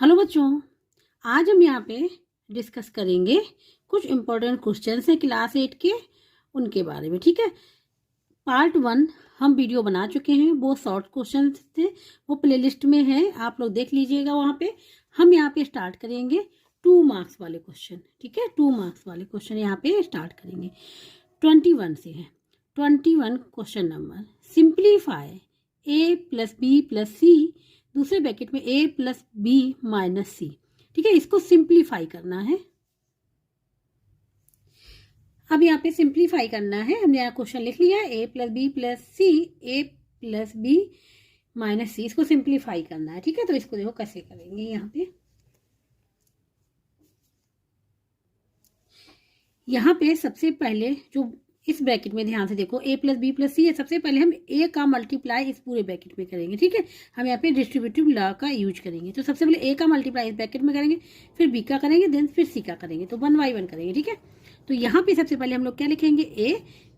Hello बच्चों, आज हम यहाँ पे डिस्कस करेंगे कुछ इम्पोर्टेंट क्वेश्चंस हैं क्लास 8 के, उनके बारे में। ठीक है, पार्ट 1 हम वीडियो बना चुके हैं, वो शॉर्ट क्वेश्चंस थे, वो प्लेलिस्ट में है, आप लोग देख लीजिएगा वहाँ पे। हम यहाँ पे स्टार्ट करेंगे 2 मार्क्स वाले क्वेश्चन। ठीक है, 2 मार्क्स वाले क्वेश्चन यहाँ पे स्टार्ट करेंगे। 21 से है। 21 question number, simplify a plus B plus C, दूसरे ब्रैकेट में a plus B minus C. ठीक है, इसको सिंप्लीफाई करना है। अब यहाँ पे सिंप्लीफाई करना है, हमने यहाँ क्वेश्चन लिख लिया है, a plus B plus C, a plus B minus C, इसको सिंप्लीफाई करना है। ठीक है, तो इसको देखो कैसे करेंगे। यहाँ पे सबसे पहले जो इस ब्रैकेट में ध्यान से देखो, a प्लस बी प्लस सी है, सबसे पहले हम a का मल्टीप्लाई इस पूरे ब्रैकेट में करेंगे। ठीक है, हम यहाँ पे डिस्ट्रीब्यूटिव लॉ का यूज करेंगे। तो सबसे पहले a का मल्टीप्लाई इस ब्रैकेट में करेंगे, फिर b का करेंगे, देन फिर c का करेंगे, तो 1 बाई 1 करेंगे। ठीक है, तो यहाँ पे सबसे पहले हम लोग क्या लिखेंगे,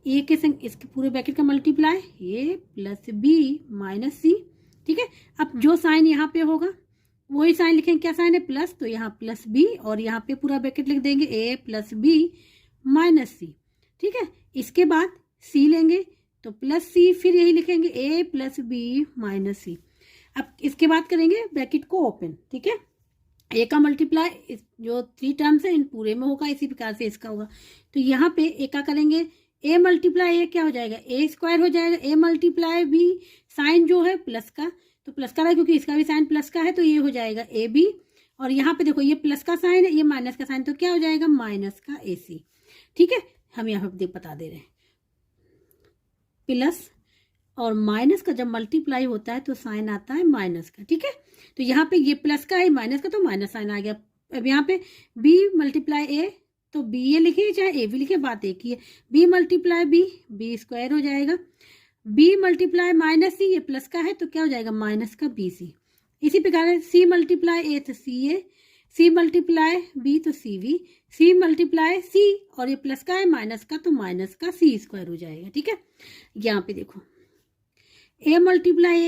a के संग इसके पूरे ब्रैकेट का multiply a plus B minus C. ठीक है, अब जो साइन यहाँ पे होगा वही साइन लिखेंगे। क्या साइन है, प्लस, तो यहाँ प्लस बी और यहाँ पे पूरा ब्रैकेट लिख देंगे a plus B minus C. ठीक है, इसके बाद सी लेंगे तो प्लस सी, फिर यही लिखेंगे a प्लस बी माइनस सी। अब इसके बाद करेंगे ब्रैकेट को ओपन। ठीक है, a का मल्टीप्लाई जो 3 टर्म्स है इन पूरे में होगा, इसी प्रकार से इसका होगा। तो यहाँ पे a का करेंगे, a मल्टीप्लाई a क्या हो जाएगा, a स्क्वायर हो जाएगा, a मल्टीप्लाई b, साइन जो है प्लस का, तो प्लस का है क्योंकि इसका भी साइन प्लस का है, तो ये हो जाएगा ए बी। और यहाँ पे देखो ये प्लस का साइन है, ये माइनस का साइन, तो क्या हो जाएगा, माइनस का ए सी। ठीक है, हम यहाँ पे बता दे रहे हैं, प्लस और माइनस का जब मल्टीप्लाई होता है तो साइन आता है माइनस का। ठीक है, तो यहाँ पे ये प्लस का है, माइनस का, तो माइनस साइन आ गया। अब यहाँ पे b मल्टीप्लाई a, तो b ये लिखे चाहे a भी लिखे, बात एक ही है। b multiply b, b square हो जाएगा। b मल्टीप्लाई माइनस सी, ये प्लस का है तो क्या हो जाएगा, माइनस का बी सी। इसी प्रकार c मल्टीप्लाई a तो सी ए, सी मल्टीप्लाई बी तो सी वी, सी मल्टीप्लाई सी, और ये प्लस का है माइनस का, तो माइनस का सी स्क्वायर हो जाएगा। ठीक है, यहाँ पे देखो a मल्टीप्लाई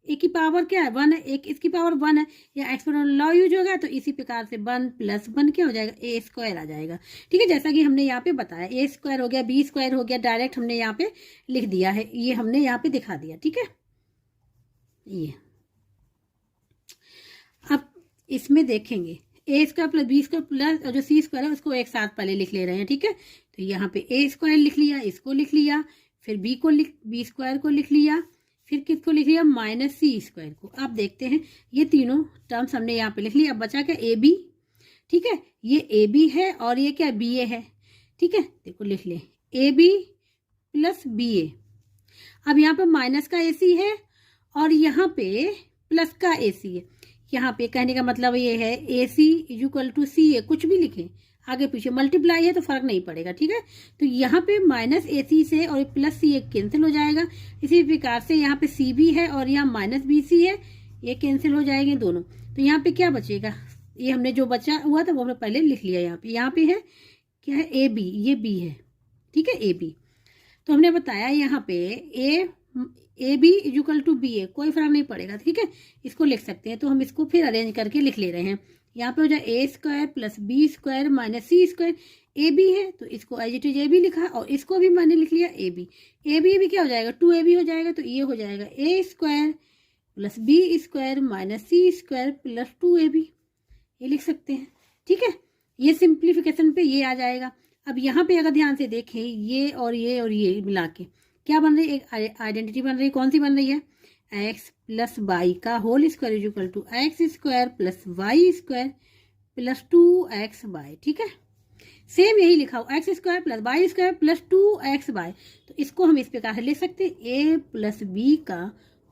ए की पावर क्या है, 1 है, एक इसकी पावर 1 है, या एक्सपोनेंशियल लॉ यूज होगा, तो इसी प्रकार से 1 प्लस 1 क्या हो जाएगा, ए स्क्वायर आ जाएगा। ठीक है, जैसा कि हमने यहाँ पे बताया, ए स्क्वायर हो गया, बी स्क्वायर हो गया, डायरेक्ट हमने यहाँ पे लिख दिया है, ये हमने यहाँ पे दिखा दिया। ठीक है, ये अब इसमें देखेंगे A square plus B square plus और जो सी स्क्वायर है उसको एक साथ पहले लिख ले रहे हैं। ठीक है, तो यहाँ पे ए स्क्वायर लिख लिया, इसको लिख लिया, फिर बी स्क्वायर को लिख लिया, फिर किसको लिख लिया, माइनस सी स्क्वायर को। आप देखते हैं ये तीनों टर्म्स हमने यहाँ पे लिख लिया। अब बचा क्या, ए बी। ठीक है, ये ए बी है और ये क्या, बी ए है। ठीक है, देखो लिख ले, ए बी प्लस बी ए। अब यहाँ पे माइनस का ए सी है और यहाँ पे प्लस का ए सी है। यहाँ पे कहने का मतलब ये है ए सी इक्वल टू सी ए, कुछ भी लिखें आगे पीछे, मल्टीप्लाई है तो फर्क नहीं पड़ेगा। ठीक है, तो यहाँ पे माइनस ए सी से और प्लस सी ए कैंसिल हो जाएगा। इसी प्रकार से यहाँ पे सी बी है और यहाँ माइनस बी सी है, ये कैंसिल हो जाएंगे दोनों। तो यहाँ पे क्या बचेगा, ये हमने जो बचा हुआ था वो हमने पहले लिख लिया। यहाँ पे है क्या है, ए बी, ये बी है। ठीक है, ए बी, तो हमने बताया यहाँ पे A B equal to B A, कोई फर्क नहीं पड़ेगा। ठीक है, इसको लिख सकते हैं, तो हम इसको फिर अरेंज करके लिख ले रहे हैं। यहाँ पे हो जाए A square plus B square minus C square. A B है तो इसको as it is A B लिखा, और इसको भी मैंने लिख लिया ए बी। ए बी क्या हो जाएगा, 2ab हो जाएगा, तो ये हो जाएगा A square plus B square minus C square plus 2ab, ये लिख सकते हैं। ठीक है, ये सिंप्लीफिकेशन पे ये आ जाएगा। अब यहाँ पे अगर ध्यान से देखें, ये और ये मिला के क्या बन रही है, एक आइडेंटिटी बन रही है। कौन सी बन रही है, एक्स प्लस वाई का whole square equal to x square plus y square plus 2x y. ठीक है, सेम यही लिखा हो, x square plus y square plus 2x y. तो इसको हम इस प्रकार से लिख सकते हैं, ए प्लस बी का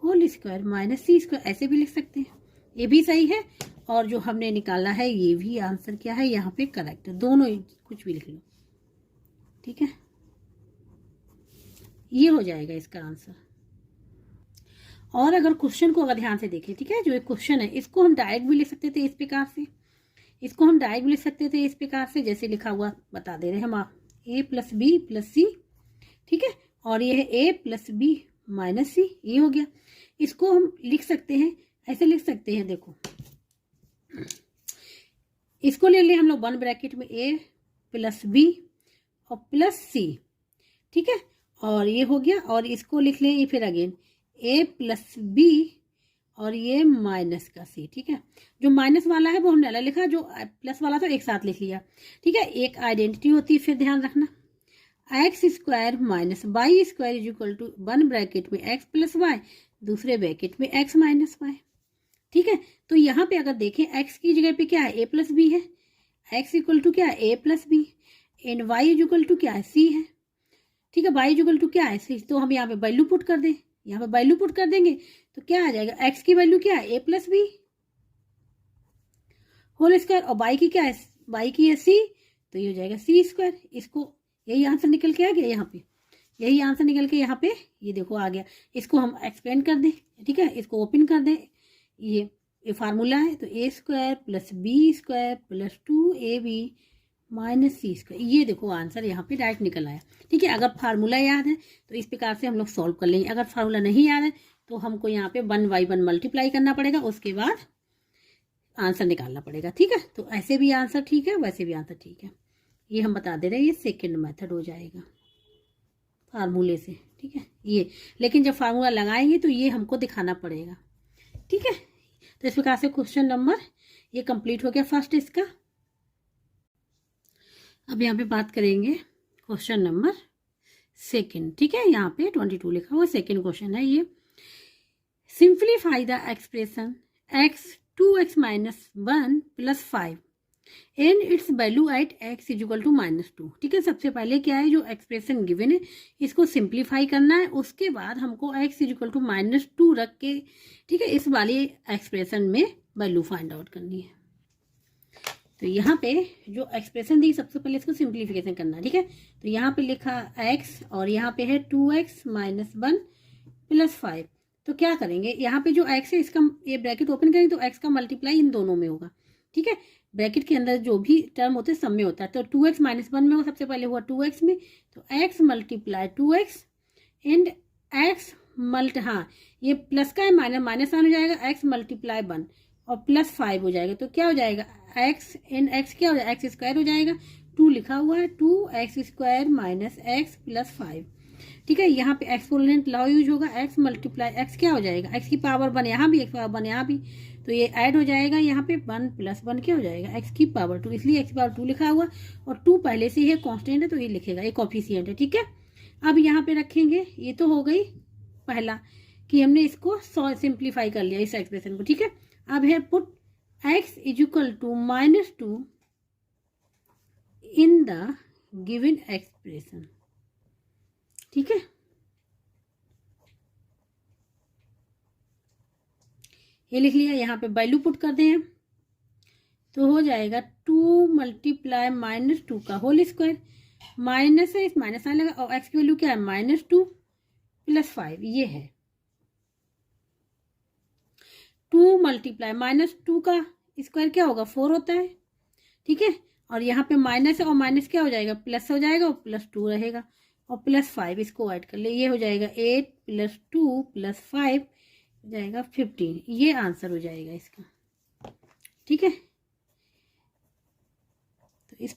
होल स्क्वायर माइनस सी स्क्वायर, ऐसे भी लिख सकते हैं। ये भी सही है, और जो हमने निकाला है ये भी आंसर क्या है यहाँ पे करेक्ट है, दोनों कुछ भी लिख लो। ठीक है, ये हो जाएगा इसका आंसर। और अगर क्वेश्चन को अगर ध्यान से देखें, ठीक है, जो एक क्वेश्चन है इसको हम डायरेक्ट भी लिख सकते थे इस प्रकार से, इसको हम डायरेक्ट भी लिख सकते थे इस प्रकार से, जैसे लिखा हुआ बता दे रहे हैं हम, ए प्लस बी प्लस सी। ठीक है, और ये है ए प्लस बी माइनस सी, ये हो गया। इसको हम लिख सकते हैं, ऐसे लिख सकते हैं, देखो इसको ले लें हम लोग 1 ब्रैकेट में a प्लस बी और प्लस सी, ठीक है, और ये हो गया। और इसको लिख लें ये फिर अगेन a प्लस बी और ये माइनस का सी, ठीक है। जो माइनस वाला है वो हमने अलग लिखा, जो प्लस वाला था एक साथ लिख लिया, ठीक है। एक आइडेंटिटी होती है, फिर ध्यान रखना x square minus y square is equal to 1 bracket में एक्स प्लस वाई, दूसरे ब्रैकेट में एक्स माइनस वाई, ठीक है। तो यहाँ पे अगर देखें एक्स की जगह पे क्या है ए प्लस बी है, एक्स इक्वल टू क्या है A plus B, and Y is equal to क्या है सी है, ठीक है। वाई इज इक्वल टू क्या है सी, तो हम यहाँ पे वैल्यू पुट कर दें, यहाँ पे वैल्यू पुट कर देंगे तो क्या आ जाएगा, एक्स की वैल्यू क्या है A plus B whole square, और वाई की क्या है, वाई की है सी, तो ये हो जाएगा सी स्क्वायर। इसको यही आंसर निकल के आ गया, यहाँ पे यही आंसर निकल के यहाँ पे ये देखो आ गया। इसको हम एक्सपेंड कर दें, ठीक है, इसको ओपन कर दें, ये फार्मूला है, तो A square plus B square plus 2ab minus C square, ये देखो आंसर यहाँ पे डायरेक्ट निकल आया, ठीक है। अगर फार्मूला याद है तो इस प्रकार से हम लोग सॉल्व कर लेंगे, अगर फार्मूला नहीं याद है तो हमको यहाँ पे 1/1 मल्टीप्लाई करना पड़ेगा, उसके बाद आंसर निकालना पड़ेगा, ठीक है। तो ऐसे भी आंसर ठीक है, वैसे भी आंसर ठीक है, ये हम बता दे रहे हैं, ये सेकेंड मेथड हो जाएगा फार्मूले से, ठीक है। ये लेकिन जब फार्मूला लगाएंगे तो ये हमको दिखाना पड़ेगा, ठीक है। तो इस प्रकार से क्वेश्चन नंबर ये कंप्लीट हो गया फर्स्ट इसका। अब यहाँ पे बात करेंगे क्वेश्चन नंबर सेकंड, ठीक है। यहाँ पे 22 लिखा हुआ सेकंड क्वेश्चन है ये। Simplify the expression x 2x minus 1 plus 5 and it's value at x is equal to -2, ठीक है। सबसे पहले क्या है, जो एक्सप्रेशन गिवन है इसको सिंप्लीफाई करना है, उसके बाद हमको x इज इक्वल टू -2 रख के, ठीक है, इस वाली एक्सप्रेशन में वैल्यू फाइंड आउट करनी है। तो यहाँ पे जो एक्सप्रेशन दी सबसे पहले इसको सिंप्लीफिकेशन करना है, ठीक है। तो यहाँ पे लिखा x और यहाँ पे है 2x माइनस 1 प्लस 5, तो क्या करेंगे, यहाँ पे जो x है इसका ये ब्रैकेट ओपन करेंगे तो x का मल्टीप्लाई इन दोनों में होगा, ठीक है। ब्रैकेट के अंदर जो भी टर्म होते हैं सब में होता है, तो 2x माइनस 1 में वो सबसे पहले हुआ 2x में, तो x multiply 2x and x हाँ ये प्लस का है, माइनस साइन हो जाएगा, x मल्टीप्लाई 1 और प्लस 5 हो जाएगा, तो क्या हो जाएगा x एंड x क्या हो जाएगा, एक्स स्क्वायर हो जाएगा, 2 लिखा हुआ है, 2x square minus x plus 5, ठीक है। यहाँ पे एक्सपोनेंट लॉ यूज होगा, x मल्टीप्लाई x क्या हो जाएगा, x की पावर 1 यहाँ भी, x की पावर 1 यहाँ भी, तो ये ऐड हो जाएगा, यहाँ पे 1 प्लस 1 क्या हो जाएगा, x की पावर 2, इसलिए x की पावर 2 लिखा हुआ, और 2 पहले से ही कांस्टेंट है तो ये लिखेगा, ये कोफिशिएंट है, ठीक है। अब यहाँ पे रखेंगे, ये तो हो गई पहला कि हमने इसको सिंप्लीफाई कर लिया इस एक्सप्रेशन को, ठीक है। अब है put x is equal to -2 in the given expression, ठीक है। ये लिख लिया, यहाँ पे वैल्यू पुट कर दें तो हो जाएगा 2 मल्टीप्लाई -2 का होल स्क्वायर, माइनस है इस माइनस साइन लगा, और x की वैल्यू क्या है -2 प्लस 5, ये है 2 मल्टीप्लाई -2 का स्क्वायर क्या होगा 4 होता है, ठीक है। और यहाँ पे माइनस है और माइनस क्या हो जाएगा प्लस हो जाएगा और प्लस 2 रहेगा, और प्लस 5 इसको ऐड कर ले, ये हो जाएगा 8 प्लस 2 प्लस 5 हो जाएगा 15, ये आंसर हो जाएगा इसका, ठीक है। तो इस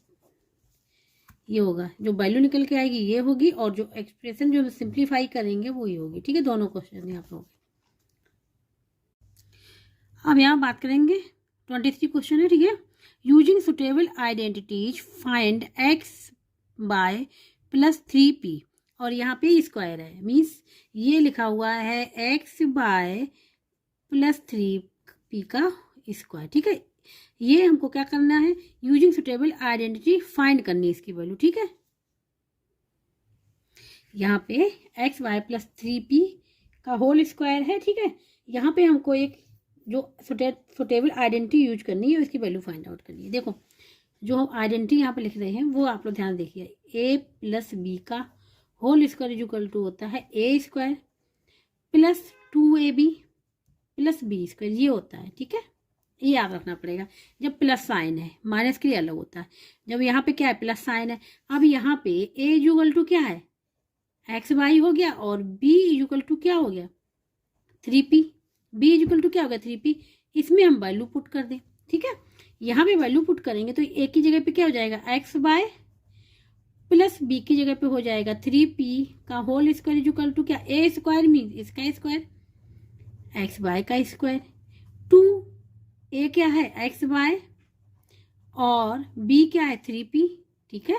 ये होगा, जो वैल्यू निकल के आएगी ये होगी, और जो एक्सप्रेशन जो सिंप्लीफाई करेंगे वो ही होगी, ठीक है। दोनों क्वेश्चन यहाँ पे होंगे। अब यहाँ बात करेंगे 23 क्वेश्चन है, ठीक है। Using suitable identities find x by +3p, और यहाँ पे स्क्वायर है, मीन्स ये लिखा हुआ है x बाय +3p का स्क्वायर, ठीक है। ये हमको क्या करना है, यूजिंग सुटेबल आइडेंटिटी फाइंड करनी है इसकी वैल्यू, ठीक है। यहाँ पे x बाय +3p का होल स्क्वायर है, ठीक है। यहाँ पे हमको एक जो सुटेबल आइडेंटिटी यूज करनी है उसकी वैल्यू फाइंड आउट करनी है। देखो जो आइडेंटिटी यहाँ पे लिख रहे हैं वो आप लोग ध्यान देखिए, a प्लस बी का whole square is equal to होता है a square plus 2ab plus B square, ये होता है, ठीक है। ये याद रखना पड़ेगा, जब प्लस साइन है माइनस के लिए अलग होता है, जब यहाँ पे क्या है प्लस साइन है। अब यहाँ पे a इज इक्वल टू क्या है एक्स वाई हो गया, और b इज इक्वल टू क्या हो गया 3p, b is equal to क्या हो गया 3p, इसमें हम वैल्यू पुट कर दें, ठीक है। यहाँ पे वैल्यू पुट करेंगे तो ए की जगह पे क्या हो जाएगा, एक्स बाय प्लस बी की जगह पे हो जाएगा 3p का होल स्क्वायर इक्वल टू क्या, ए स्क्वायर मीन इसका स्क्वायर एक्स बाय का स्क्वायर, टू ए क्या है एक्स बाय और बी क्या है 3p, ठीक है।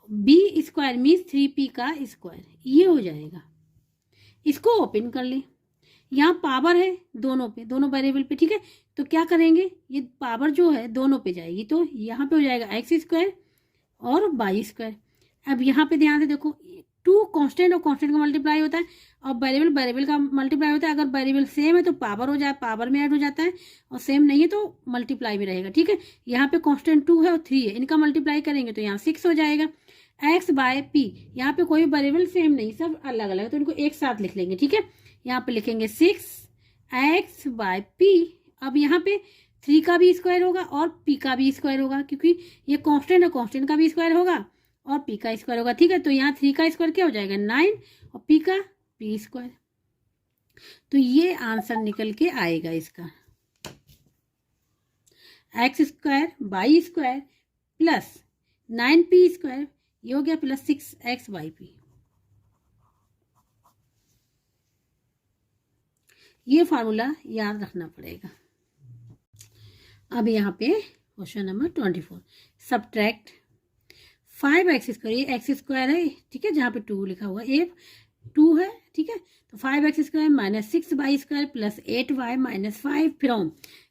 बी स्क्वायर मीन्स 3p का स्क्वायर, ये हो जाएगा। इसको ओपन कर ले, यहाँ पावर है दोनों पे, दोनों वेरिएबल पे, ठीक है। तो क्या करेंगे, ये पावर जो है दोनों पे जाएगी, तो यहाँ पे हो जाएगा एक्स स्क्वायर और वाई स्क्वायर। अब यहाँ पे ध्यान से देखो, टू कांस्टेंट और कांस्टेंट का मल्टीप्लाई होता है और वेरिएबल वेरिएबल का मल्टीप्लाई होता है। अगर वेरिएबल सेम है तो पावर हो जाए, पावर में ऐड हो जाता है, और सेम नहीं है तो मल्टीप्लाई में रहेगा, ठीक है। यहाँ पे कांस्टेंट 2 है और 3 है, इनका मल्टीप्लाई करेंगे तो यहाँ 6 हो जाएगा। एक्स बाय पी, यहाँ पे कोई वेरिएबल सेम नहीं, सब अलग अलग है, तो इनको एक साथ लिख लेंगे, ठीक है। यहाँ पे लिखेंगे 6 एक्स बाय पी। अब यहाँ पे 3 का भी स्क्वायर होगा और पी का भी स्क्वायर होगा, क्योंकि ये कांस्टेंट है, कांस्टेंट का भी स्क्वायर होगा और पी का स्क्वायर होगा, ठीक है। तो यहाँ 3 का स्क्वायर क्या हो जाएगा 9 और पी का पी स्क्वायर। तो ये आंसर निकल के आएगा इसका, x square y square plus 9p square, ये हो गया प्लस 6x बाई पी। ये फार्मूला याद रखना पड़ेगा। अब यहाँ पे question number 24, subtract 5x square, ये एक्स स्क्वायर है, ठीक है, जहाँ पे 2 लिखा हुआ, ये 2 है, ठीक है। तो 5x square minus 6y square plus 8y minus 5 from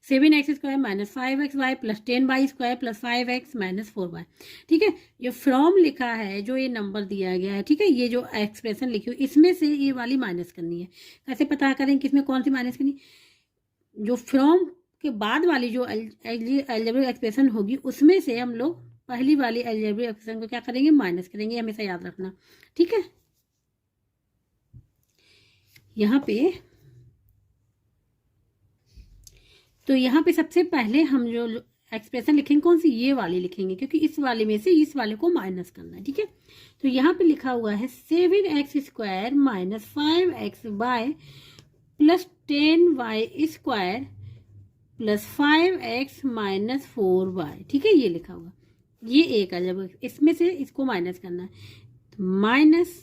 7x square minus 5xy plus 10y square plus 5x minus 4y, ठीक है। ये फ्रॉम लिखा है, जो ये नंबर दिया गया है, ठीक है, ये जो एक्सप्रेशन लिखी हुई, इसमें से ये वाली माइनस करनी है। कैसे पता करें किसमें कौन सी माइनस करनी, जो फ्रॉम के बाद वाली जो अलजेब्रिक एक्सप्रेशन होगी, उसमें से हम लोग पहली वाली अलजेब्रिक एक्सप्रेशन को क्या करेंगे, माइनस करेंगे, हमेशा याद रखना, ठीक है। यहाँ पे तो यहाँ पे सबसे पहले हम जो एक्सप्रेशन लिखेंगे कौन सी, ये वाली लिखेंगे, क्योंकि इस वाले में से इस वाले को माइनस करना है, ठीक है। तो यहाँ पे लिखा हुआ है 7x square minus 5x by plus 10y square plus 5x minus 4y, ठीक है, ये लिखा हुआ, ये एक है। जब इसमें से इसको माइनस करना है, तो माइनस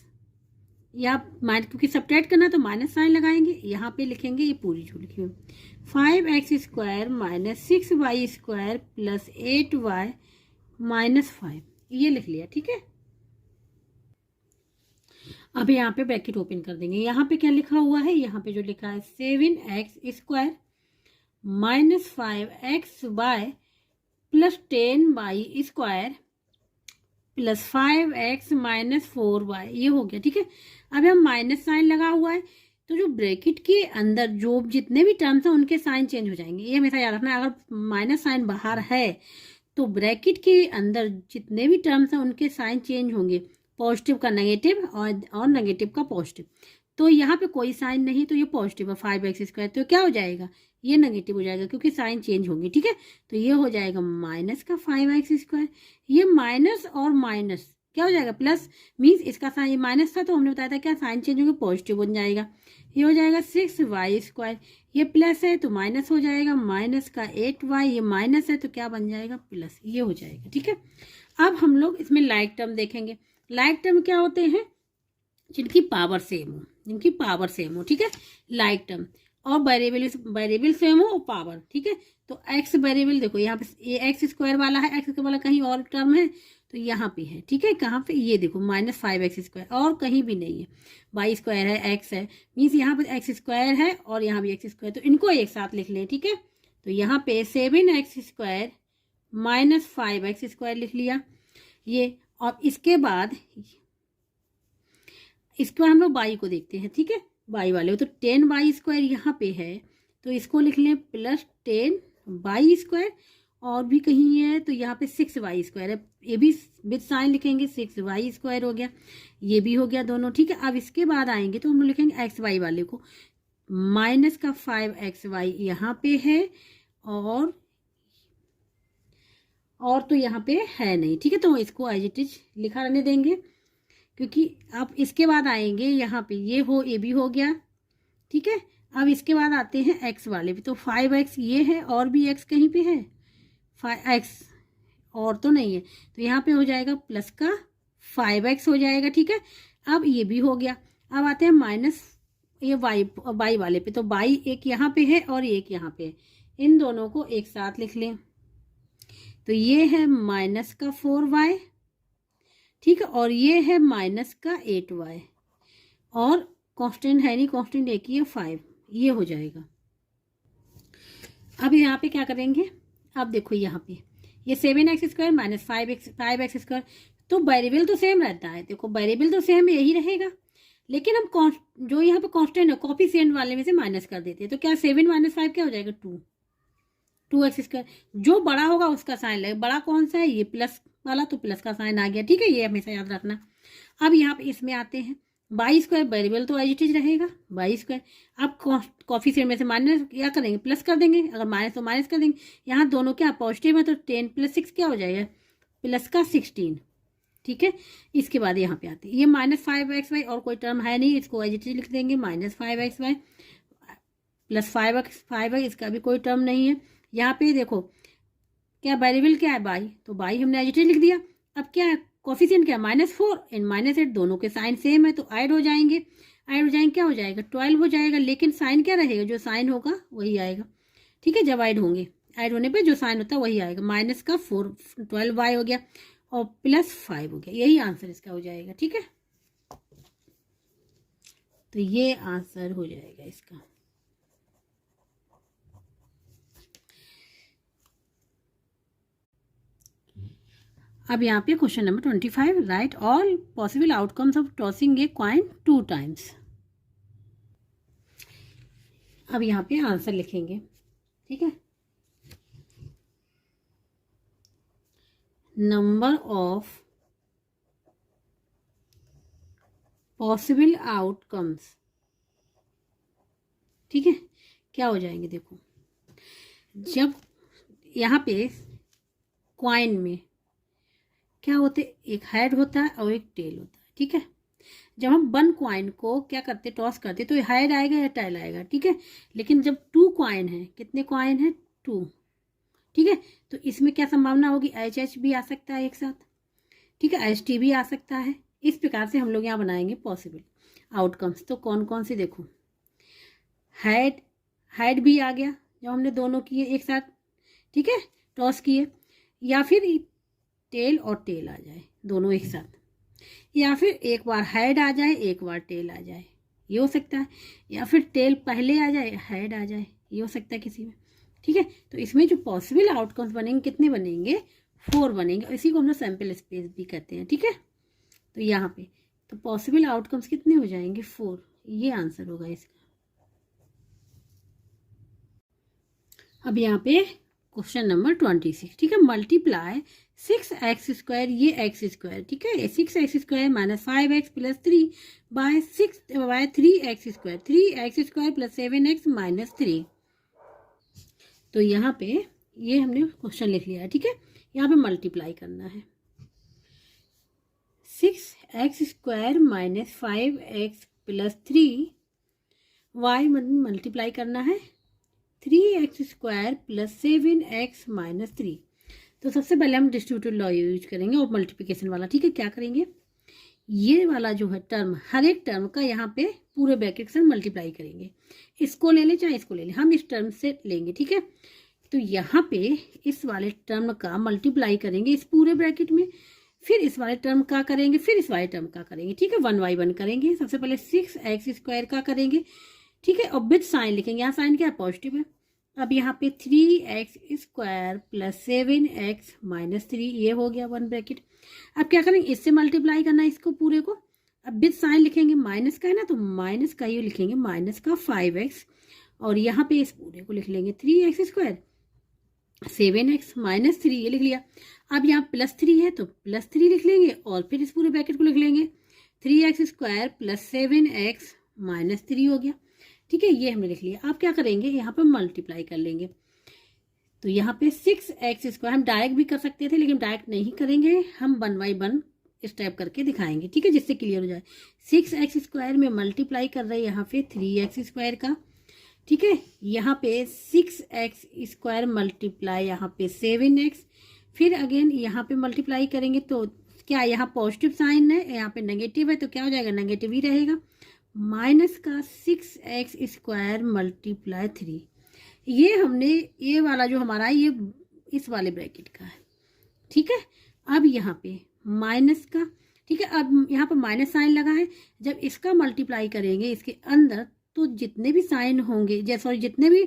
या माइनस, क्योंकि सब्ट्रैक्ट करना है तो माइनस साइन लगाएंगे, यहाँ पे लिखेंगे ये पूरी जो लिखी हुई 5x square minus 6y square plus 8y minus 5, ये लिख लिया, ठीक है। अब यहाँ पे ब्रैकेट ओपन कर देंगे, यहाँ पे क्या लिखा हुआ है, यहाँ पे जो लिखा है 7x square minus 5x by plus 10y square plus 5x minus 4y, ये हो गया, ठीक है। अब हम माइनस साइन लगा हुआ है, तो जो ब्रैकेट के अंदर जो जितने भी टर्म्स हैं उनके साइन चेंज हो जाएंगे, ये हमेशा याद रखना है। अगर माइनस साइन बाहर है तो ब्रैकेट के अंदर जितने भी टर्म्स हैं उनके साइन चेंज होंगे, पॉजिटिव का नेगेटिव और नेगेटिव का पॉजिटिव। तो यहाँ पे कोई साइन नहीं, तो ये पॉजिटिव है 5x स्क्वायर, तो क्या हो जाएगा, ये नेगेटिव हो जाएगा, क्योंकि साइन चेंज होंगी, ठीक है। तो ये हो जाएगा माइनस का 5x स्क्वायर, ये माइनस और माइनस क्या हो जाएगा प्लस, मीन्स इसका साइन माइनस था तो हमने बताया था क्या साइन चेंज होंगे, पॉजिटिव बन जाएगा। ये हो जाएगा 6y स्क्वायर, ये प्लस है तो माइनस हो जाएगा, माइनस का 8y, ये माइनस है तो क्या बन जाएगा प्लस, ये हो जाएगा, ठीक है। अब हम लोग इसमें लाइक टर्म देखेंगे। लाइक टर्म क्या होते हैं, जिनकी पावर सेम हो, जिनकी पावर सेम हो, ठीक है, लाइक टर्म, और वेरिएबल सेम हो और पावर, ठीक है। तो एक्स वेरिएबल देखो यहाँ पे एक्स स्क्वायर वाला है, एक्स स्क्वायर वाला कहीं और टर्म है तो यहाँ पे है, ठीक है। कहाँ पे, ये देखो माइनस 5x स्क्वायर, और कहीं भी नहीं है, वाई स्क्वायर है, एक्स है, मीन्स यहाँ पे एक्स स्क्वायर है और यहाँ भी एक्स स्क्वायर, तो इनको एक साथ लिख लें, ठीक है। तो यहाँ पे 7x square minus 5x square लिख लिया ये, और इसके बाद इसके बाद हम लोग वाई को देखते हैं, ठीक है, वाई वाले, तो 10y स्क्वायर यहाँ पे है तो इसको लिख लें प्लस 10y स्क्वायर, और भी कहीं है तो यहाँ पे 6y स्क्वायर है, ये भी विद साइन लिखेंगे, 6y स्क्वायर हो गया, ये भी हो गया दोनों, ठीक है। अब इसके बाद आएंगे तो हम लोग लिखेंगे एक्स वाई वाले को, माइनस का 5xy यहाँ पे है, और तो यहाँ पे है नहीं, ठीक है, तो इसको एज इट इज लिखा रहने देंगे, क्योंकि आप इसके बाद आएंगे यहाँ पे ये हो, ये भी हो गया, ठीक है। अब इसके बाद आते हैं एक्स वाले भी, तो 5x ये है और भी x कहीं पे है, 5x और तो नहीं है, तो यहाँ पे हो जाएगा प्लस का 5x हो जाएगा। ठीक है, अब ये भी हो गया। अब आते हैं माइनस ये y वाले पे, तो y एक यहाँ पे है और एक यहाँ पे है, इन दोनों को एक साथ लिख लें। तो ये है माइनस का 4y, ठीक है, और ये है माइनस का 8y, और कांस्टेंट है नहीं, कांस्टेंट एक ही है 5, ये हो जाएगा। अब यहाँ पे क्या करेंगे, अब देखो यहाँ पे ये 7x² माइनस 5x स्क्वायर, तो वेरिएबल तो सेम रहता है, देखो वेरिएबल तो सेम यही रहेगा, लेकिन हम जो यहाँ पे कांस्टेंट है कोफिशिएंट वाले में से माइनस कर देते हैं, तो क्या 7 माइनस 5 क्या हो जाएगा 2x²। जो बड़ा होगा उसका साइन लगेगा, बड़ा कौन सा है, ये प्लस वाला, तो प्लस का साइन आ गया। ठीक है, ये हमेशा याद रखना। अब यहाँ पे इसमें आते हैं y² वेरिएबल तो एज इट इज रहेगा y²। अब कोफिशिएंट में से माइनस क्या करेंगे, प्लस कर देंगे, अगर माइनस तो माइनस कर देंगे। यहाँ दोनों क्या पॉजिटिव है, तो 10 + 6 क्या हो जाएगा, प्लस का 16। ठीक है, इसके बाद यहाँ पे आते हैं ये माइनस 5xy, और कोई टर्म है नहीं, इसको एज इट इज लिख देंगे माइनस 5xy प्लस 5x, इसका भी कोई टर्म नहीं है। यहाँ पे देखो क्या वेरिएबल क्या है y, तो y हमने एज इट इज लिख दिया। अब क्या है कोफिशिएंट क्या, -4 एंड -8, दोनों के साइन सेम है, तो ऐड हो जाएंगे, क्या हो जाएगा 12 हो जाएगा, लेकिन साइन क्या रहेगा, जो साइन होगा वही आएगा। ठीक है, जब ऐड होंगे, ऐड होने पे जो साइन होता है वही आएगा, माइनस का 4 12y हो गया और प्लस 5 हो गया, यही आंसर इसका हो जाएगा। ठीक है, तो ये आंसर हो जाएगा इसका। अब यहाँ पे question number 25, write all possible outcomes of tossing a coin 2 times. अब यहाँ पे आंसर लिखेंगे। ठीक है, नंबर ऑफ पॉसिबल आउटकम्स, ठीक है, क्या हो जाएंगे, देखो जब यहाँ पे कॉइन में क्या होते, एक हेड होता है और एक टेल होता है। ठीक है, जब हम 1 कॉइन को क्या करते, टॉस करते, तो हेड आएगा या टेल आएगा। ठीक है, लेकिन जब 2 कॉइन है, कितने कॉइन है 2। ठीक है, तो इसमें क्या संभावना होगी, HH भी आ सकता है एक साथ। ठीक है, HT भी आ सकता है। इस प्रकार से हम लोग यहाँ बनाएंगे पॉसिबल आउटकम्स। तो कौन कौन से, देखो हेड भी आ गया जब हमने दोनों किए एक साथ, ठीक है, टॉस किए, या फिर टेल और टेल आ जाए दोनों एक साथ, या फिर एक बार हेड आ जाए एक बार टेल आ जाए, ये हो सकता है, या फिर टेल पहले आ जाए हेड आ जाए, ये हो सकता है किसी में। ठीक है, तो इसमें जो पॉसिबल आउटकम्स बनेंगे कितने बनेंगे, 4 बनेंगे, इसी को हम लोग सैंपल स्पेस भी कहते हैं। ठीक है, तो यहाँ पे तो पॉसिबल आउटकम्स कितने हो जाएंगे 4, ये आंसर होगा इसका। अब यहाँ पे क्वेश्चन नंबर 26, ठीक है, मल्टीप्लाई 6x², ये x², ठीक है, 6x² minus 5x plus 3 by 3x², 3x² plus 7x minus 3। तो यहाँ पे ये हमने क्वेश्चन लिख लिया है। ठीक है, यहाँ पे मल्टीप्लाई करना है, 6x² minus 5x plus 3y multiply करना है 3x² प्लस 7x माइनस 3। तो सबसे पहले हम डिस्ट्रीब्यूटिव लॉ यूज करेंगे और मल्टीप्लिकेशन वाला। ठीक है, क्या करेंगे, ये वाला जो है टर्म, हर एक टर्म का यहाँ पे पूरे ब्रैकेट से मल्टीप्लाई करेंगे, इसको ले लें चाहे इसको ले लें, हम इस टर्म से लेंगे। ठीक है, तो यहाँ पे इस वाले टर्म का मल्टीप्लाई करेंगे इस पूरे ब्रैकेट में, फिर इस वाले टर्म का करेंगे, फिर इस वाले टर्म का करेंगे। ठीक है, 1 बाय 1 करेंगे। सबसे पहले 6x² का करेंगे, ठीक है, और विद साइन लिखेंगे, यहाँ साइन क्या है, पॉजिटिव है। अब यहाँ पे 3x² प्लस 7x माइनस 3, ये हो गया 1 ब्रैकेट। अब क्या करेंगे, इससे मल्टीप्लाई करना है इसको पूरे को। अब विद साइन लिखेंगे, माइनस का है ना, तो माइनस का ये लिखेंगे, माइनस का 5x, और यहाँ पे इस पूरे को लिख लेंगे 3x² 7x माइनस 3, ये लिख लिया। अब यहाँ प्लस 3 है तो प्लस 3 लिख लेंगे, और फिर इस पूरे ब्रैकेट को लिख लेंगे 3x² प्लस 7x माइनस 3 हो गया। ठीक है, ये हमने लिख लिया। आप क्या करेंगे, यहाँ पे मल्टीप्लाई कर लेंगे, तो यहाँ पे 6x² हम डायरेक्ट भी कर सकते थे, लेकिन डायरेक्ट नहीं करेंगे, हम 1 बाय 1 इस टाइप करके दिखाएंगे। ठीक है, जिससे क्लियर हो जाए। 6x² में मल्टीप्लाई कर रहे हैं यहाँ पे 3x² का, ठीक है। यहाँ पे 6x स्क्वायर मल्टीप्लाई यहाँ पे 7x, फिर अगेन यहाँ पे मल्टीप्लाई करेंगे तो क्या यहाँ पॉजिटिव साइन है, यहाँ पे नेगेटिव है तो क्या हो जाएगा, नेगेटिव ही रहेगा। माइनस का 6x स्क्वायर मल्टीप्लाई 3, ये हमने ये वाला जो हमारा है ये इस वाले ब्रैकेट का है, ठीक है। अब यहाँ पे माइनस का, ठीक है, अब यहाँ पर माइनस साइन लगा है, जब इसका मल्टीप्लाई करेंगे इसके अंदर तो जितने भी साइन होंगे सॉरी जितने भी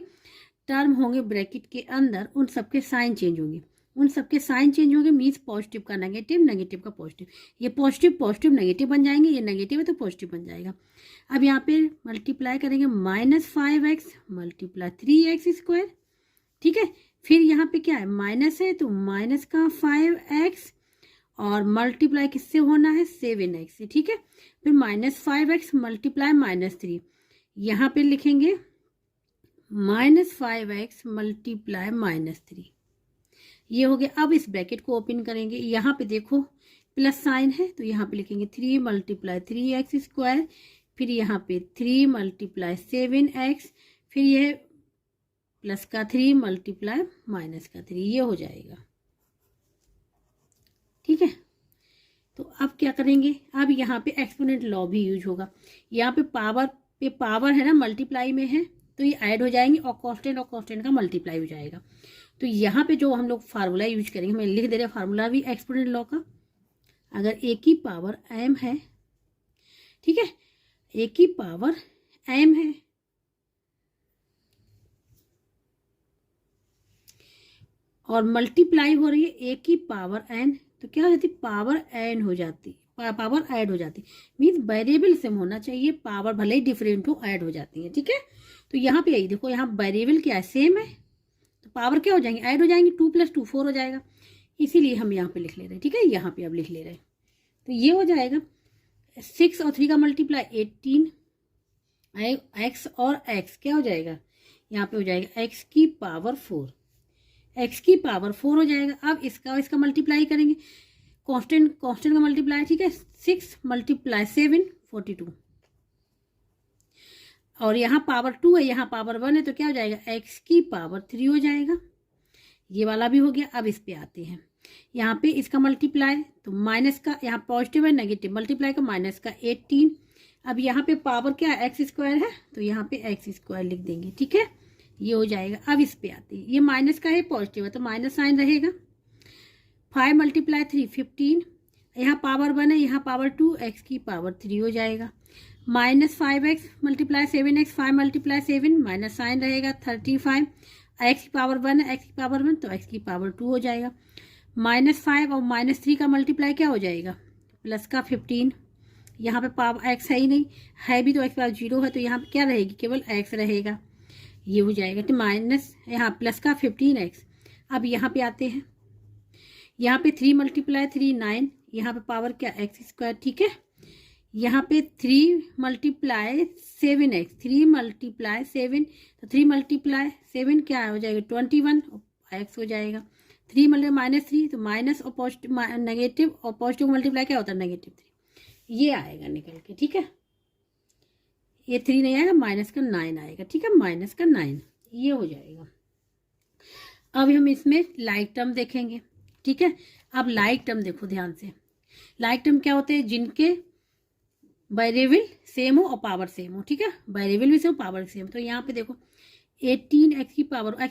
टर्म होंगे ब्रैकेट के अंदर उन सबके साइन चेंज होंगे, उन सबके साइन चेंज होंगे, मीन्स पॉजिटिव का नेगेटिव, नेगेटिव का पॉजिटिव, ये पॉजिटिव पॉजिटिव नेगेटिव बन जाएंगे, ये नेगेटिव है तो पॉजिटिव बन जाएगा। अब यहाँ पे मल्टीप्लाई करेंगे -5x मल्टीप्लाई 3x स्क्वायर, ठीक है। फिर यहाँ पे क्या है, माइनस है तो माइनस का 5x और मल्टीप्लाई किससे होना है, 7x से, ठीक है। फिर -5x मल्टीप्लाई -3, यहाँ पे लिखेंगे -5x मल्टीप्लाई -3, ये हो गया। अब इस ब्रैकेट को ओपन करेंगे, यहाँ पे देखो प्लस साइन है तो यहाँ पे लिखेंगे 3 मल्टीप्लाई 3x स्क्वायर, फिर यहाँ पे 3 मल्टीप्लाई 7x, फिर यह प्लस का 3 मल्टीप्लाई माइनस का 3, ये हो जाएगा, ठीक है। तो अब क्या करेंगे, अब यहाँ पे एक्सपोनेंट लॉ भी यूज होगा, यहाँ पे पावर है ना मल्टीप्लाई में है तो ये ऐड हो जाएंगे और कांस्टेंट का मल्टीप्लाई हो जाएगा। तो यहाँ पे जो हम लोग फार्मूला यूज करेंगे, मैं लिख दे रहे फार्मूला भी एक्सपोनेंट लॉ का, अगर a की पावर m है, ठीक है, a की पावर m है और मल्टीप्लाई हो रही है a की पावर n, तो क्या हो जाती, पावर n हो जाती, पावर ऐड हो जाती, मीन्स वेरिएबल सेम होना चाहिए, पावर भले ही डिफरेंट हो ऐड हो जाती है, ठीक है। तो यहाँ पे यही देखो, यहाँ वेरिएबल क्या है, सेम है तो पावर क्या हो जाएंगे, ऐड हो जाएंगे, 2 + 2 4 हो जाएगा, इसीलिए हम यहाँ पे लिख ले रहे हैं, ठीक है। यहाँ पे अब लिख ले रहे हैं तो ये हो जाएगा 6 और 3 का मल्टीप्लाई 18, x और x क्या हो जाएगा, यहाँ पे हो जाएगा x की पावर 4, x की पावर 4 हो जाएगा। अब इसका मल्टीप्लाई करेंगे, कांस्टेंट का मल्टीप्लाई, ठीक है, 6 मल्टीप्लाई 7 42, और यहाँ पावर 2 है, यहाँ पावर 1 है तो क्या हो जाएगा, x की पावर 3 हो जाएगा, ये वाला भी हो गया। अब इस पे आते हैं, यहाँ पे इसका मल्टीप्लाई तो माइनस का, यहाँ पॉजिटिव है नेगेटिव, मल्टीप्लाई का माइनस का 18, अब यहाँ पे पावर क्या है, एक्स स्क्वायर है तो यहाँ पे एक्स स्क्वायर लिख देंगे, ठीक है, ये हो जाएगा। अब इस पे आते हैं, ये माइनस का है पॉजिटिव है तो माइनस साइन रहेगा, 5 मल्टीप्लाई 3 15, यहाँ पावर 1 है, यहाँ पावर 2, एक्स की पावर 3 हो जाएगा, -5x multiply 7x, 5 multiply 7 minus sign रहेगा 35, एक्स की पावर 1 है, एक्स की पावर 1 तो एक्स की पावर 2 हो जाएगा, -5 और -3 का मल्टीप्लाई क्या हो जाएगा, प्लस का 15, यहाँ पे पावर एक्स है ही नहीं, है भी तो एक्स पावर 0 है तो यहाँ पे क्या रहेगी, केवल एक्स रहेगा, ये हो जाएगा, तो माइनस यहाँ प्लस का 15x। अब यहाँ पे आते हैं, यहाँ पे 3 मल्टीप्लाई 3 9, यहाँ पे पावर क्या, एक्स स्क्वायर, ठीक है। यहाँ पे 3 मल्टीप्लाई 7x, 3 मल्टीप्लाई 7 तो 3 मल्टीप्लाई 7 क्या हो जाएगा, 21 x हो जाएगा, 3 मल्टीप्लाई -3 तो माइनस और पॉजिटिव नेगेटिव, और पॉजिटिव मल्टीप्लाई क्या होता है, -3, ये आएगा निकल के, ठीक है। ये 3 नहीं आएगा, माइनस का 9 आएगा, ठीक है, माइनस का 9, ये हो जाएगा। अब हम इसमें लाइक टर्म देखेंगे, ठीक है। अब लाइक टर्म देखो ध्यान से, लाइक टर्म क्या होते हैं, जिनके वेरिएबल सेम हो और पावर सेम हो, ठीक है, वेरिएबल भी सेम पावर सेम। तो यहाँ पे देखो 18 एक्स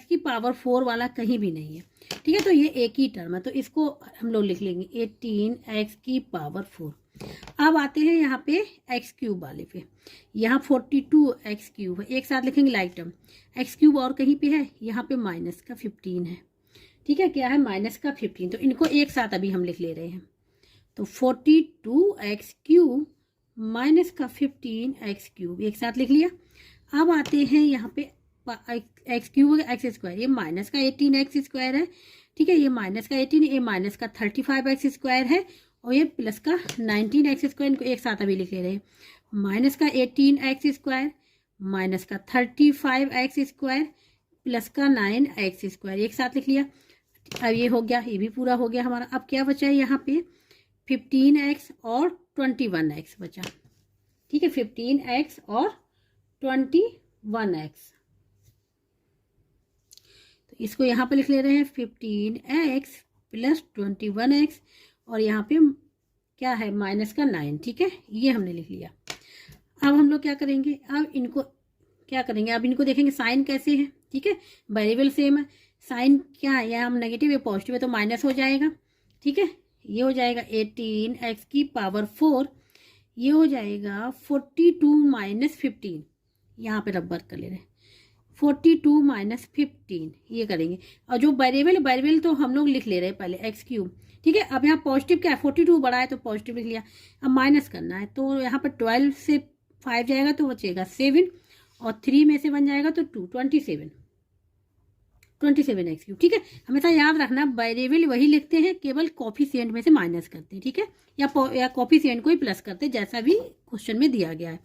की पावर 4 वाला कहीं भी नहीं है, ठीक है, तो ये एक ही टर्म है तो इसको हम लोग लिख लेंगे 18 एक्स की पावर 4। अब आते हैं यहाँ पे एक्स क्यूब वाले पे, यहाँ 42 एक्स क्यूब है, एक साथ लिखेंगे लाइक टर्म, एक्स क्यूब और कहीं पे है, यहाँ पे माइनस का 15 है, ठीक है, क्या है, माइनस का 15, तो इनको एक साथ अभी हम लिख ले रहे हैं, तो 42 एक्स क्यूब माइनस का 15 एक्स क्यूब एक साथ लिख लिया। अब आते हैं यहाँ पे एक्स क्यूब एक्स स्क्वायर, ये माइनस का 18 एक्स स्क्वायर है, ठीक है, ये माइनस का 18, ये माइनस का 35 एक्स स्क्वायर है, और ये प्लस का 19 एक्स स्क्वायर, इनको एक साथ अभी लिख ले रहे हैं, माइनस का 18 एक्स स्क्वायर माइनस का 35 एक्स स्क्वायर प्लस का 9 एक्स स्क्वायर, एक साथ लिख लिया। अब ये हो गया, ये भी पूरा हो गया हमारा। अब क्या बचा है यहाँ पे 15x और 21x बचा, ठीक है, 15x और 21x, इसको यहाँ पे लिख ले रहे हैं 15x प्लस 21x और यहाँ पे क्या है माइनस का 9, ठीक है, ये हमने लिख लिया। अब हम लोग क्या करेंगे, अब इनको क्या करेंगे, अब इनको देखेंगे साइन कैसे है, ठीक है, वेरिएबल सेम है, साइन क्या है, यहाँ हम नेगेटिव या पॉजिटिव है तो माइनस हो जाएगा, ठीक है, ये हो जाएगा 18x की पावर 4, ये हो जाएगा 42 माइनस 15, यहाँ पे रबर कर ले रहे हैं 42 माइनस 15, ये करेंगे। और जो वेरिएबल तो हम लोग लिख ले रहे हैं पहले एक्स क्यूब, ठीक है। अब यहाँ पॉजिटिव क्या है, 42 बड़ा है तो पॉजिटिव लिख लिया। अब माइनस करना है तो यहाँ पर 12 से 5 जाएगा तो बचेगा 7 और 3 में से 1 जाएगा तो 2, 27 एक्स क्यूब, ठीक है। हमेशा याद रखना वेरिएबल वही लिखते हैं, केवल कोफिशिएंट में से माइनस करते हैं, ठीक है, या कोफिशिएंट को ही प्लस करते हैं, जैसा भी क्वेश्चन में दिया गया है।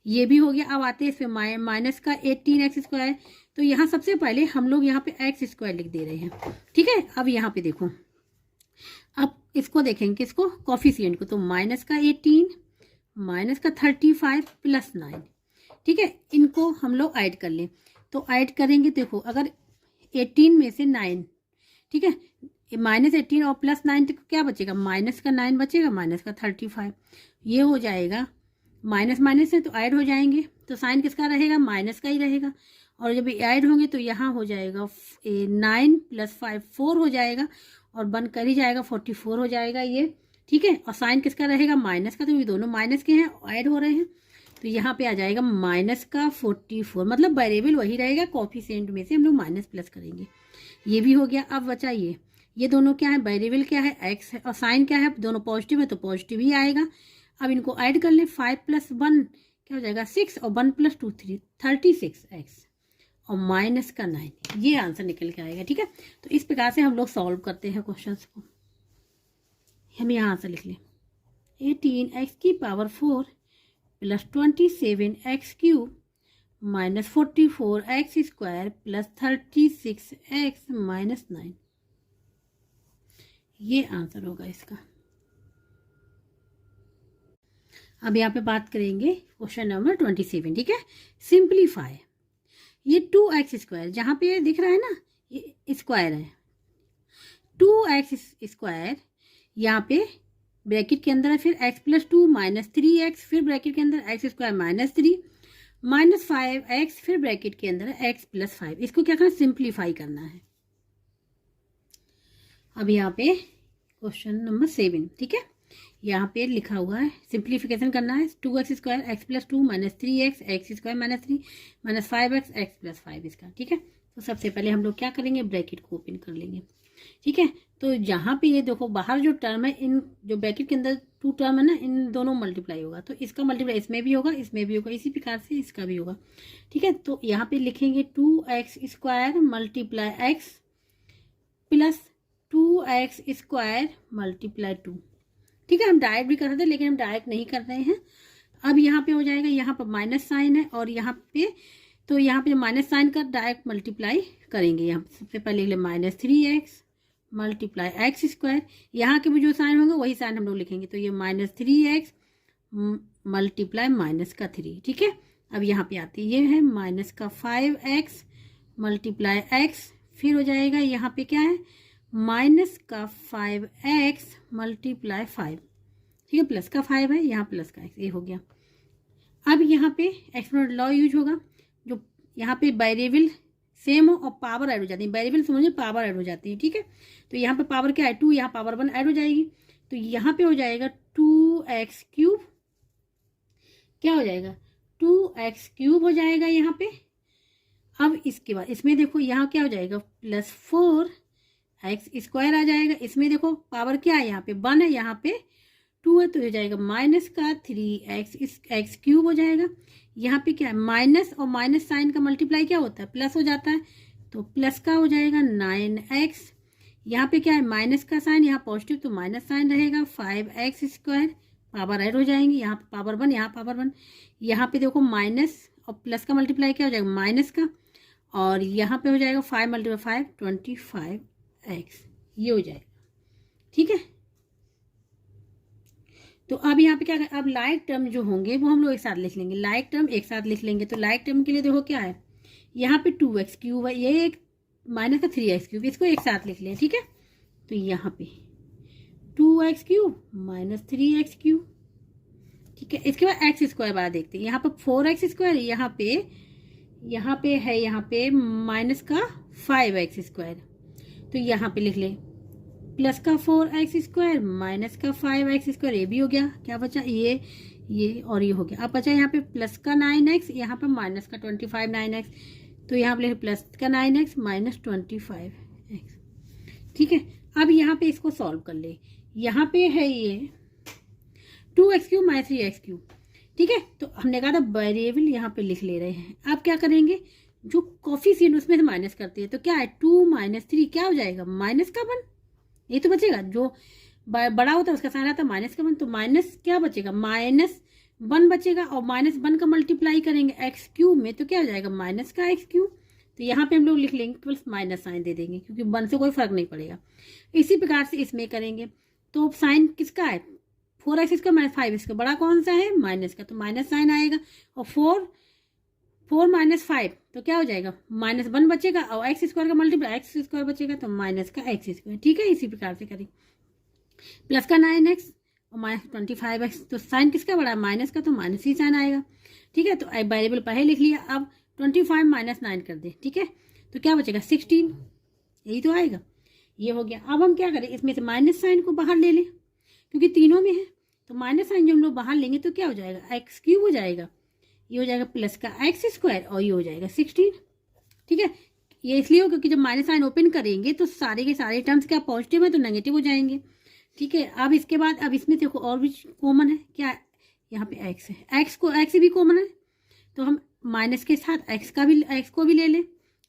ये भी हो गया। अब आते हैं इसमें माइनस का 18x स्क्वायर, तो यहाँ सबसे पहले हम लोग यहाँ पे एक्स स्क्वायर लिख दे रहे हैं, ठीक है। अब यहाँ पे देखो, अब इसको देखेंगे किसको, कोफिशिएंट को, तो माइनस का 18 माइनस का 35 प्लस 9, ठीक है, इनको हम लोग ऐड कर लें। तो ऐड करेंगे, देखो अगर 18 में से 9, ठीक है, माइनस 18 और प्लस 9 तो क्या बचेगा, माइनस का 9 बचेगा, माइनस का 35, ये हो जाएगा, माइनस माइनस से तो ऐड हो जाएंगे, तो साइन किसका रहेगा, माइनस का ही रहेगा। और जब ऐड होंगे तो यहाँ हो जाएगा 9 प्लस 5 4 हो जाएगा और बन कर ही जाएगा 44 हो जाएगा ये, ठीक है। और साइन किसका रहेगा, माइनस का, तो ये दोनों माइनस के हैं ऐड हो रहे हैं, तो यहाँ पे आ जाएगा माइनस का 44, मतलब वेरिएबल वही रहेगा, कोफिशिएंट में से हम लोग माइनस प्लस करेंगे। ये भी हो गया। अब बचा ये दोनों क्या है, वेरिएबल क्या है, एक्स है, और साइन क्या है, दोनों पॉजिटिव है तो पॉजिटिव ही आएगा। अब इनको ऐड कर लें, 5 प्लस 1 क्या हो जाएगा 6 और 1 प्लस 2 3, 36x और माइनस का 9, ये आंसर निकल के आएगा, ठीक है। तो इस प्रकार से हम लोग सॉल्व करते हैं क्वेश्चंस को। हम यहाँ आंसर लिख लें 18x की power 4 plus 27x cube minus 44x square plus 36x minus 9, ये आंसर होगा इसका। अब यहाँ पे बात करेंगे क्वेश्चन नंबर 27, ठीक है। सिंप्लीफाई, ये 2x स्क्वायर जहाँ पे दिख रहा है ना, ये स्क्वायर है, 2x स्क्वायर यहाँ पे ब्रैकेट के अंदर है, फिर x प्लस 2 माइनस 3x, फिर ब्रैकेट के अंदर x square minus 3 minus 5x, फिर ब्रैकेट के अंदर x प्लस 5। इसको क्या करना, सिंप्लीफाई करना है। अब यहाँ पे क्वेश्चन नंबर 7, ठीक है, यहाँ पे लिखा हुआ है सिंप्लीफिकेशन करना है, 2x square x plus 2 minus 3x x square minus 3 minus 5x x plus 5 इसका, ठीक है। तो सबसे पहले हम लोग क्या करेंगे, ब्रैकेट को ओपन कर लेंगे, ठीक है। तो यहाँ पे ये देखो बाहर जो टर्म है, इन जो ब्रैकेट के अंदर 2 टर्म है ना, इन दोनों मल्टीप्लाई होगा, तो इसका मल्टीप्लाई इसमें भी होगा, इसमें भी होगा, इसी प्रकार से इसका भी होगा, ठीक है। तो यहाँ पे लिखेंगे 2x square multiply x plus 2x square multiply 2, ठीक है। हम डायरेक्ट भी कर सकते हैं लेकिन हम डायरेक्ट नहीं कर रहे हैं। अब यहाँ पे हो जाएगा, यहाँ पर माइनस साइन है और यहाँ पे, तो यहाँ पे माइनस साइन का डायरेक्ट मल्टीप्लाई करेंगे। यहाँ सबसे पहले लिख ले minus 3x multiply x square, यहाँ के भी जो साइन होंगे वही साइन हम लोग लिखेंगे, तो ये माइनस 3x मल्टीप्लाई माइनस का 3, ठीक है। अब यहाँ पे आती ये है माइनस का 5x मल्टीप्लाई x, फिर हो जाएगा यहाँ पे क्या है, माइनस का 5x मल्टीप्लाई 5, ठीक है, प्लस का 5 है, यहाँ प्लस का x, ये हो गया। अब यहाँ पे एक्सपोनेंशियल लॉ यूज होगा, जो यहाँ पे वेरिएबल सेम हो और पावर ऐड हो जाती है, वेरिएबल समझिए पावर ऐड हो जाती है, ठीक है। तो यहाँ पे पावर क्या है 2, यहाँ पावर 1 ऐड हो जाएगी, तो यहाँ पे हो जाएगा 2x क्यूब, क्या हो जाएगा 2x क्यूब हो जाएगा यहाँ पे। अब इसके बाद इसमें देखो यहाँ क्या हो जाएगा प्लस 4x स्क्वायर आ जाएगा, इसमें देखो पावर क्या है, यहाँ पे 1 है, यहाँ पे 2 है, तो हो जाएगा माइनस का 3x x क्यूब हो जाएगा। यहाँ पे क्या है माइनस, और माइनस साइन का मल्टीप्लाई क्या होता है, प्लस हो जाता है, तो प्लस का हो जाएगा 9x। यहाँ पे क्या है माइनस का साइन, यहाँ पॉजिटिव तो माइनस साइन रहेगा, 5x स्क्वायर, पावर ऐड हो जाएंगी, यहाँ पे पावर 1, यहाँ पावर 1, यहाँ पे देखो माइनस और प्लस का मल्टीप्लाई क्या हो जाएगा माइनस का, और यहाँ पे हो जाएगा 5 मल्टीप्लाई 5 25x, ये हो जाएगा, ठीक है। तो अब यहाँ पे क्या है, अब लाइक टर्म जो होंगे वो हम लोग एक साथ लिख लेंगे, लाइक टर्म एक साथ लिख लेंगे। तो लाइक टर्म के लिए देखो क्या है, यहाँ पे 2x क्यूब है, ये एक माइनस का 3x³ इसको एक साथ लिख लें, ठीक है। तो यहाँ पे 2x³ माइनस 3x³, ठीक है। इसके बाद x² बार देखते हैं, यहाँ पर 4x², यहाँ पे माइनस का 5x², तो यहाँ पे लिख लें प्लस का 4x² माइनस का 5x², ये भी हो गया। क्या बचा, ये और ये हो गया। अब बचा यहाँ पे प्लस का 9x, यहाँ पे माइनस का 25 9x, तो यहाँ पे प्लस का 9x माइनस 25x, ठीक है। अब यहाँ पे इसको सॉल्व कर ले, यहाँ पे है ये 2x³ माइनस 3x³, ठीक है। तो हमने कहा था वेरिएबल यहाँ पे लिख ले रहे हैं। अब क्या करेंगे, जो कोफिशिएंट उसमें से माइनस करते हैं, तो क्या है 2 माइनस 3 क्या हो जाएगा, माइनस का 1, ये तो बचेगा। जो बड़ा होता है उसका साइन आता है माइनस का 1, तो माइनस क्या बचेगा, -1 बचेगा, और -1 का मल्टीप्लाई करेंगे x³ में, तो क्या हो जाएगा माइनस का x³। तो यहाँ पे हम लोग लिख लेंगे प्लस माइनस साइन दे देंगे, क्योंकि 1 से कोई फर्क नहीं पड़ेगा। इसी प्रकार से इसमें करेंगे, तो साइन किसका है 4x² माइनस 5x², बड़ा कौन सा है माइनस का, तो माइनस साइन आएगा। और 4 माइनस 5 तो क्या हो जाएगा, -1 बचेगा, और x² का मल्टीप्लाई x² बचेगा, तो माइनस का x², ठीक है। इसी प्रकार से करें, प्लस का 9x और माइनस 25x, तो साइन किसका बड़ा है माइनस का, तो माइनस ही साइन आएगा, ठीक है। तो वेरिएबल पहले लिख लिया, अब 25 माइनस 9 कर दे, ठीक है। तो क्या बचेगा 16, यही तो आएगा, ये हो गया। अब हम क्या करें, इसमें से माइनस साइन को बाहर ले लें, क्योंकि तीनों में है, तो माइनस साइन जो हम लोग बाहर लेंगे तो क्या हो जाएगा x³ हो जाएगा, ये हो जाएगा प्लस का x² और ये हो जाएगा 16, ठीक है। ये इसलिए हो क्योंकि जब माइनस साइन ओपन करेंगे तो सारे के सारे टर्म्स क्या पॉजिटिव है तो नेगेटिव हो जाएंगे, ठीक है। अब इसके बाद अब इसमें देखो और भी कॉमन है, क्या यहाँ पे x है, x भी कॉमन है, तो हम माइनस के साथ x को भी ले लें,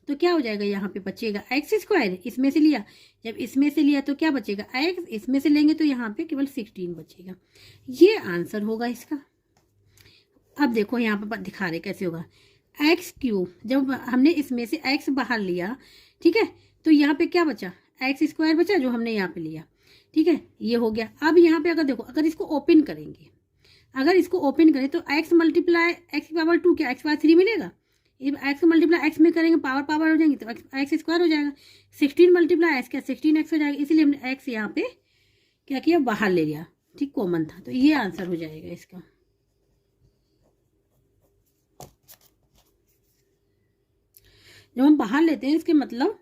तो क्या हो जाएगा, यहाँ पे बचेगा x², इसमें से लिया, जब इसमें से लिया तो क्या बचेगा x, इसमें से लेंगे तो यहाँ पे केवल 16 बचेगा। ये आंसर होगा इसका। अब देखो यहाँ पे दिखा रहे कैसे होगा, x³ जब हमने इसमें से x बाहर लिया, ठीक है, तो यहाँ पे क्या बचा x² बचा जो हमने यहाँ पे लिया, ठीक है, ये हो गया। अब यहाँ पे अगर देखो, अगर इसको ओपन करेंगे, अगर इसको ओपन करें तो x मल्टीप्लाई x⁻2 क्या x/3 मिलेगा, x मल्टीप्लाई x में करेंगे पावर हो जाएंगे तो x² हो जाएगा, 16 मल्टीप्लाई x क्या 16x हो जाएगा, इसीलिए हमने x यहाँ पे क्या किया बाहर ले लिया, ठीक, कॉमन था, तो ये आंसर हो जाएगा इसका। जब हम बाहर लेते हैं इसके मतलब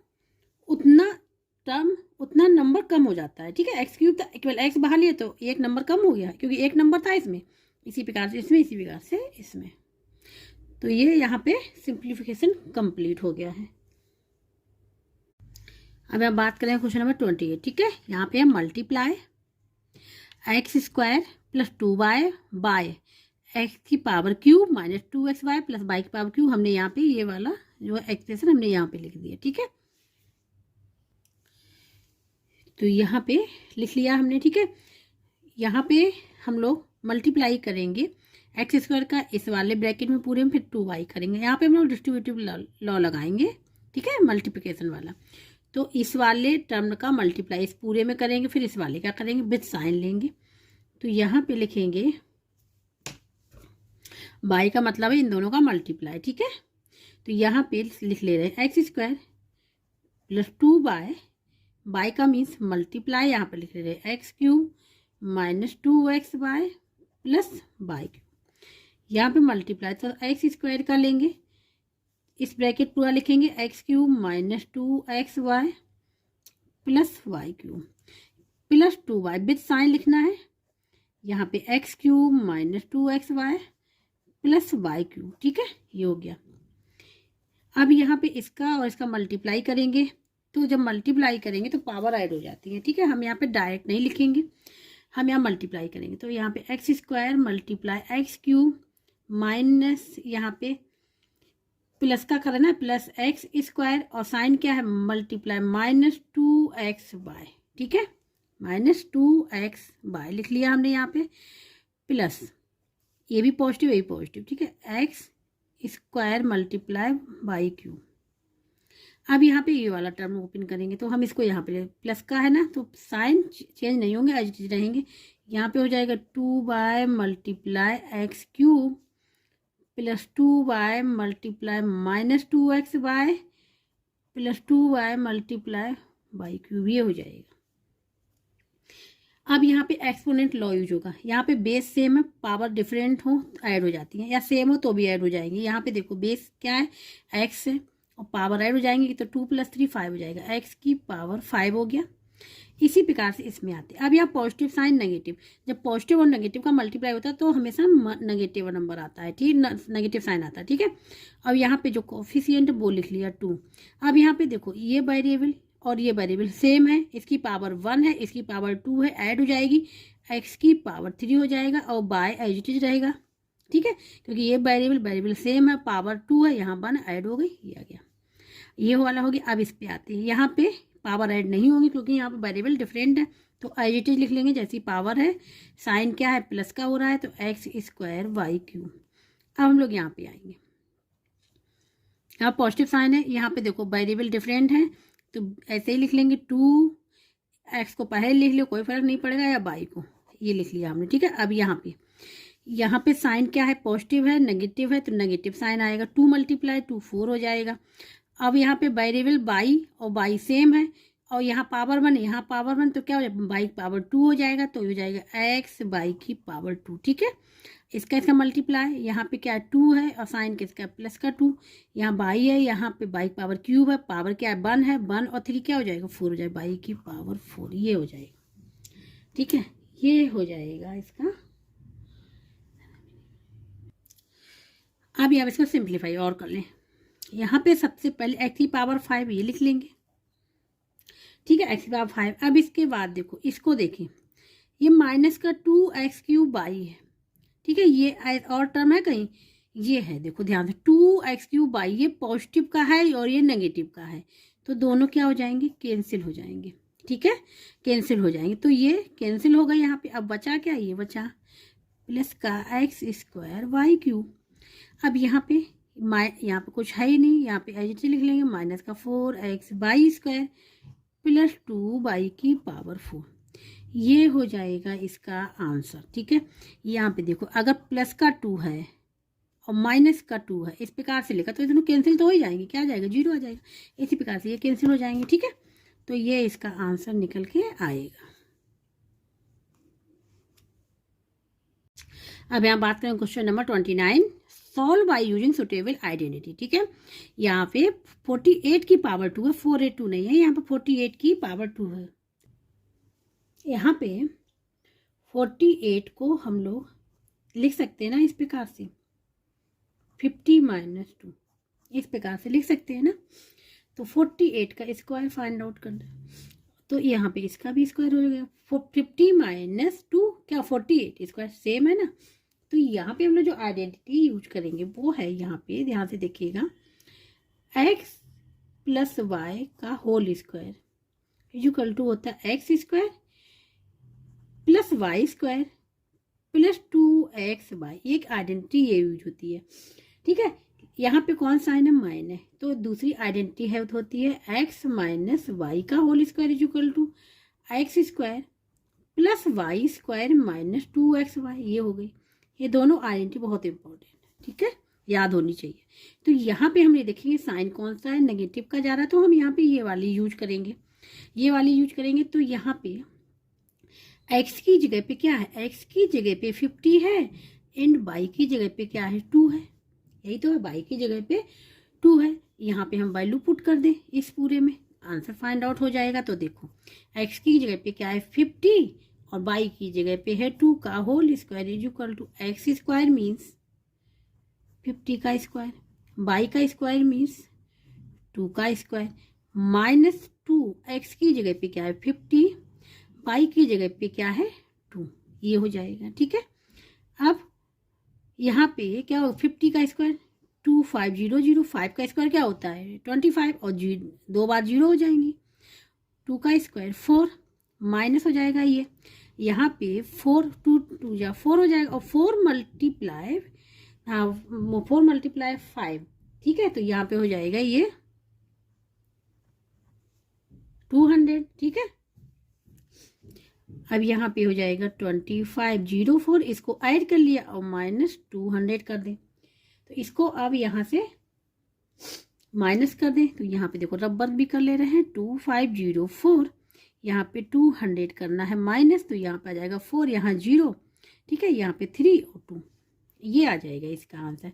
उतना नंबर कम हो जाता है, ठीक है। x³ था केवल x बाहर लिया तो एक नंबर कम हो गया, क्योंकि एक नंबर था इसमें, इसी प्रकार से इसमें, इसी प्रकार से इसमें। तो ये यहाँ पे सिंप्लीफिकेशन कंप्लीट हो गया है। अब हम बात करें क्वेश्चन नंबर 28, ठीक है। यहाँ पे हम multiply x² plus 2y by x³ minus 2xy plus y³ हमने यहाँ पे ये वाला जो एक्सप्रेशन हमने यहाँ पे लिख दिया, ठीक है। तो यहाँ पे लिख लिया हमने, ठीक है। यहाँ पे हम लोग मल्टीप्लाई करेंगे x² का इस वाले ब्रैकेट में पूरे में, फिर 2y करेंगे, यहाँ पे हम लोग डिस्ट्रीब्यूटिव लॉ लगाएंगे, ठीक है, मल्टीप्लिकेशन वाला। तो इस वाले टर्म का मल्टीप्लाई इस पूरे में करेंगे, फिर इस वाले का करेंगे, विद साइन लेंगे। तो यहाँ पे लिखेंगे y का मतलब है इन दोनों का मल्टीप्लाई, ठीक है। तो यहाँ पे लिख ले रहे हैं x² प्लस 2y का मीन्स मल्टीप्लाई, यहाँ पे लिख ले रहे हैं x³ minus 2xy plus y³, यहाँ पे मल्टीप्लाई तो x² का लेंगे, इस ब्रैकेट पूरा लिखेंगे x³ minus 2xy plus y³ plus 2y with sign लिखना है, यहाँ पे x³ minus 2xy plus y³, ठीक है, ये हो गया। अब यहाँ पे इसका और इसका मल्टीप्लाई करेंगे, तो जब मल्टीप्लाई करेंगे तो पावर ऐड हो जाती है, ठीक है। हम यहाँ पे डायरेक्ट नहीं लिखेंगे, हम यहाँ मल्टीप्लाई करेंगे, तो यहाँ पे x² मल्टीप्लाई x³ माइनस यहाँ पे प्लस का करना है प्लस x² और साइन क्या है मल्टीप्लाई माइनस 2xy, ठीक है, माइनस 2xy लिख लिया हमने यहाँ पे, प्लस ये भी पॉजिटिव ये भी पॉजिटिव, ठीक है, x² मल्टीप्लाई y³। अब यहाँ पे ये वाला टर्म ओपन करेंगे तो हम इसको यहाँ पे प्लस का है ना, तो साइन चेंज नहीं होंगे, एज इट इज रहेंगे। यहाँ पे हो जाएगा 2y multiply x³ plus 2y multiply minus 2xy plus 2y multiply by cube, ये हो जाएगा। अब यहाँ पे एक्सपोनेंट लॉ यूज होगा। यहाँ पे बेस सेम है, पावर डिफरेंट हो तो ऐड हो जाती है, या सेम हो तो भी ऐड हो जाएंगे। यहाँ पे देखो बेस क्या है, एक्स है, और पावर ऐड हो जाएंगे तो 2 + 3 5 हो जाएगा, एक्स की पावर 5 हो गया। इसी प्रकार से इसमें आते हैं। अब यहाँ पॉजिटिव साइन नेगेटिव, जब पॉजिटिव और नेगेटिव का मल्टीप्लाई होता है तो हमेशा नेगेटिव नंबर आता है, ठीक, नेगेटिव साइन आता है, ठीक है। अब यहाँ पे जो कोफिशिएंट वो लिख लिया 2। अब यहाँ पे देखो ये वेरिएबल और ये वेरिएबल सेम है, इसकी पावर 1 है, इसकी पावर 2 है, ऐड हो जाएगी, एक्स की पावर 3 हो जाएगा और बाय एज इट इज रहेगा, ठीक है, क्योंकि ये वेरिएबल सेम है, पावर 2 है, यहाँ 1 ऐड हो गई, ये आ गया, ये वाला हो गया। अब इस पे आते हैं, यहाँ पे पावर ऐड नहीं होगी क्योंकि यहाँ पे वेरिएबल डिफरेंट है, तो एज इट इज लिख लेंगे जैसी पावर है, साइन क्या है प्लस का हो रहा है तो x² y क्यूब। अब हम लोग यहाँ पे आएंगे, यहाँ पॉजिटिव साइन है, यहाँ पे देखो वेरिएबल डिफरेंट है तो ऐसे ही लिख लेंगे 2x को पहले लिख लो, कोई फर्क नहीं पड़ेगा, या y को ये लिख लिया हमने, ठीक है। अब यहाँ पे साइन क्या है, पॉजिटिव है, नेगेटिव है तो नेगेटिव साइन आएगा, 2 × 2 4 हो जाएगा। अब यहाँ पे वेरिएबल बाई और बाई सेम है, और यहाँ पावर 1 यहाँ पावर 1 तो क्या हो जाएगा, बाई पावर 2 हो जाएगा, तो हो जाएगा x बाई की पावर 2, ठीक है। इसका मल्टीप्लाई, यहाँ पे क्या 2 है और साइन किसका प्लस का 2, यहाँ बाई है, यहाँ पे बाई पावर क्यूब है, पावर क्या है 1 है, 1 और 3 क्या हो जाएगा 4 हो जाएगा, बाई की पावर 4, ये हो जाएगा, ठीक है, ये हो जाएगा इसका। अब यहाँ इसको सिंप्लीफाई और कर लें, यहाँ पे सबसे पहले x की पावर 5 ये लिख लेंगे, ठीक है, x की पावर 5। अब इसके बाद देखो इसको देखें, ये माइनस का 2x³ y है, ठीक है, ये और टर्म है कहीं, ये है, देखो ध्यान से 2x³ y, ये पॉजिटिव का है और ये नेगेटिव का है, तो दोनों क्या हो जाएंगे, कैंसिल हो जाएंगे, ठीक है, कैंसिल हो जाएंगे, तो ये कैंसिल हो गए यहाँ पे। अब बचा क्या, ये बचा प्लस का x² y क्यूब। अब यहाँ पे कुछ है ही नहीं, यहाँ पे एज लिख लेंगे, माइनस का 4x² प्लस 2y की पावर 4, ये हो जाएगा इसका आंसर, ठीक है। यहाँ पे देखो अगर प्लस का 2 है और माइनस का 2 है, इस प्रकार से लिखा तो दोनों कैंसिल तो हो ही जाएंगे, क्या आ जाएगा 0 आ जाएगा, इसी प्रकार से ये कैंसिल हो जाएंगे, ठीक है, तो ये इसका आंसर निकल के आएगा। अब यहाँ बात करें question number 29, solve by using suitable identity, ठीक है। यहाँ पे 48 की पावर 2 है, 482 नहीं है, यहाँ पे 48 की पावर 2 है। यहाँ पे 48 को हम लोग लिख सकते हैं ना इस प्रकार से, 50 - 2, इस प्रकार से लिख सकते हैं ना, तो 48 का स्क्वायर फाइंड आउट करना, तो यहाँ पे इसका भी स्क्वायर हो गया, 50 - 2 क्या 48 स्क्वायर सेम है ना, तो यहाँ पे हम लोग जो आइडेंटिटी यूज करेंगे वो है, यहाँ पे ध्यान से देखिएगा, x + y का होल स्क्वायर इक्वल टू होता है x² + y² + 2xy, एक आइडेंटिटी ये यूज होती है, ठीक है। यहाँ पे कौन साइन है, माइन है, तो दूसरी आइडेंटिटी है होती है x - y का whole square equal to x² + y² - 2xy, ये हो गई। ये दोनों आइडेंटिटी बहुत इंपॉर्टेंट है, ठीक है, याद होनी चाहिए। तो यहाँ पे हम ये देखेंगे साइन कौन सा है, नेगेटिव का जा रहा है, तो हम यहाँ पे ये वाली यूज करेंगे, ये वाली यूज करेंगे। तो यहाँ पे x की जगह पे क्या है, x की जगह पे 50 है एंड y की जगह पे क्या है 2 है, यही तो है, y की जगह पे 2 है। यहाँ पे हम वैल्यू पुट कर दें इस पूरे में, आंसर फाइंड आउट हो जाएगा। तो देखो x की जगह पे क्या है 50 और y की जगह पे है 2 का whole square equal to x² means 50 का स्क्वायर, y का स्क्वायर मीन्स 2 का स्क्वायर माइनस 2, x की जगह पे क्या है 50, y की जगह पे क्या है 2, ये हो जाएगा, ठीक है। अब यहाँ पे क्या हो 50 का स्क्वायर 2500, 5 का स्क्वायर क्या होता है 25 और 2 बार 0 हो जाएंगी, 2 का स्क्वायर 4 माइनस हो जाएगा, ये यहाँ पे 4 2 2 या 4 हो जाएगा और 4 मल्टीप्लाई 5, ठीक है, तो यहाँ पे हो जाएगा ये 200, ठीक है। अब यहाँ पे हो जाएगा 2504, इसको ऐड कर लिया और -200 कर दें, तो इसको अब यहाँ से माइनस कर दें तो यहाँ पे देखो रबर भी कर ले रहे हैं 2504, यहाँ पे 200 करना है माइनस, तो यहाँ पे आ जाएगा 4, यहाँ 0, ठीक है, यहाँ पे 3 और 2, ये आ जाएगा इसका आंसर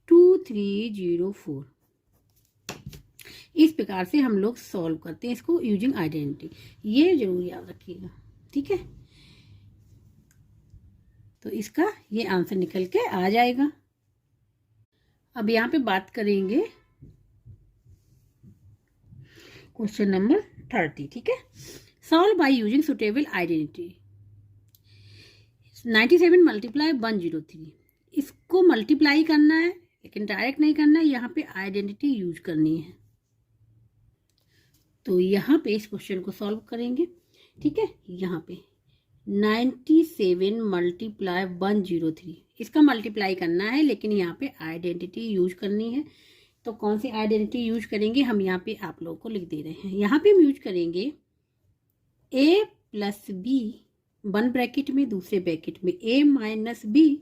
2304। इस प्रकार से हम लोग सॉल्व करते हैं इसको यूजिंग आइडेंटिटी, ये जरूर याद रखिएगा, ठीक है। तो इसका ये आंसर निकल के आ जाएगा। अब यहाँ पे बात करेंगे क्वेश्चन नंबर 30, ठीक है। Solve by using suitable identity. 97 multiply 103, इसको मल्टीप्लाई करना है लेकिन डायरेक्ट नहीं करना है, यहाँ पे आइडेंटिटी यूज करनी है। तो यहाँ पे इस क्वेश्चन को सॉल्व करेंगे, ठीक है। यहाँ पे 97 मल्टीप्लाई 103, इसका मल्टीप्लाई करना है लेकिन यहाँ पे आइडेंटिटी यूज करनी है। तो कौन सी आइडेंटिटी यूज करेंगे हम यहाँ पे आप लोगों को लिख दे रहे हैं। यहाँ पे हम यूज करेंगे a plus b, one bracket में, दूसरे ब्रैकेट में a minus b